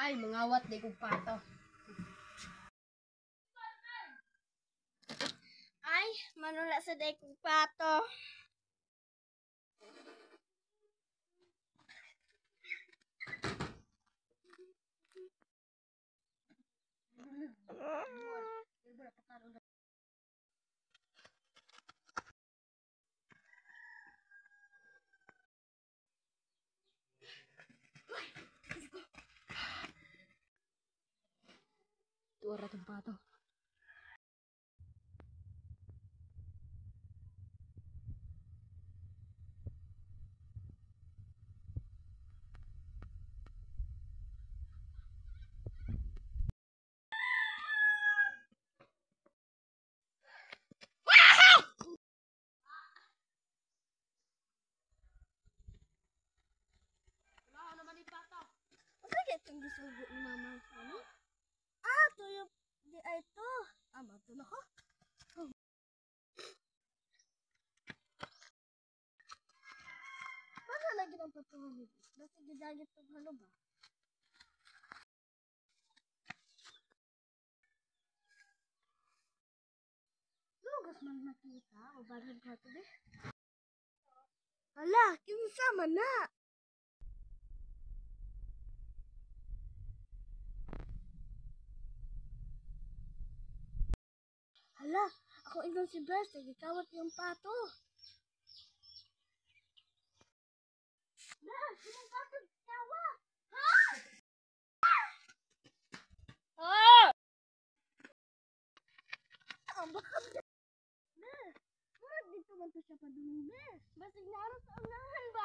Ay, mangawat di kong pato. Ay, manula sa day kong pato. Tuwara tong pato. Bakit itong gisugo ni mama? Ano? Ah, tuyok. Di ay to. Ah, matulog ko. Paano lagi ng patuhan nito? Basta gidagit itong halo ba? Lugas man nakita. O barang ka ito eh. Hala, kinsama na. Hala, ako ingon si Bers, nagikawat yung pato. Bers, yung pato, kawa! Ha? Ah! Ang bakam na. Bers, dito man to siya padulong, Bers. Basig naroon sa unahan ba?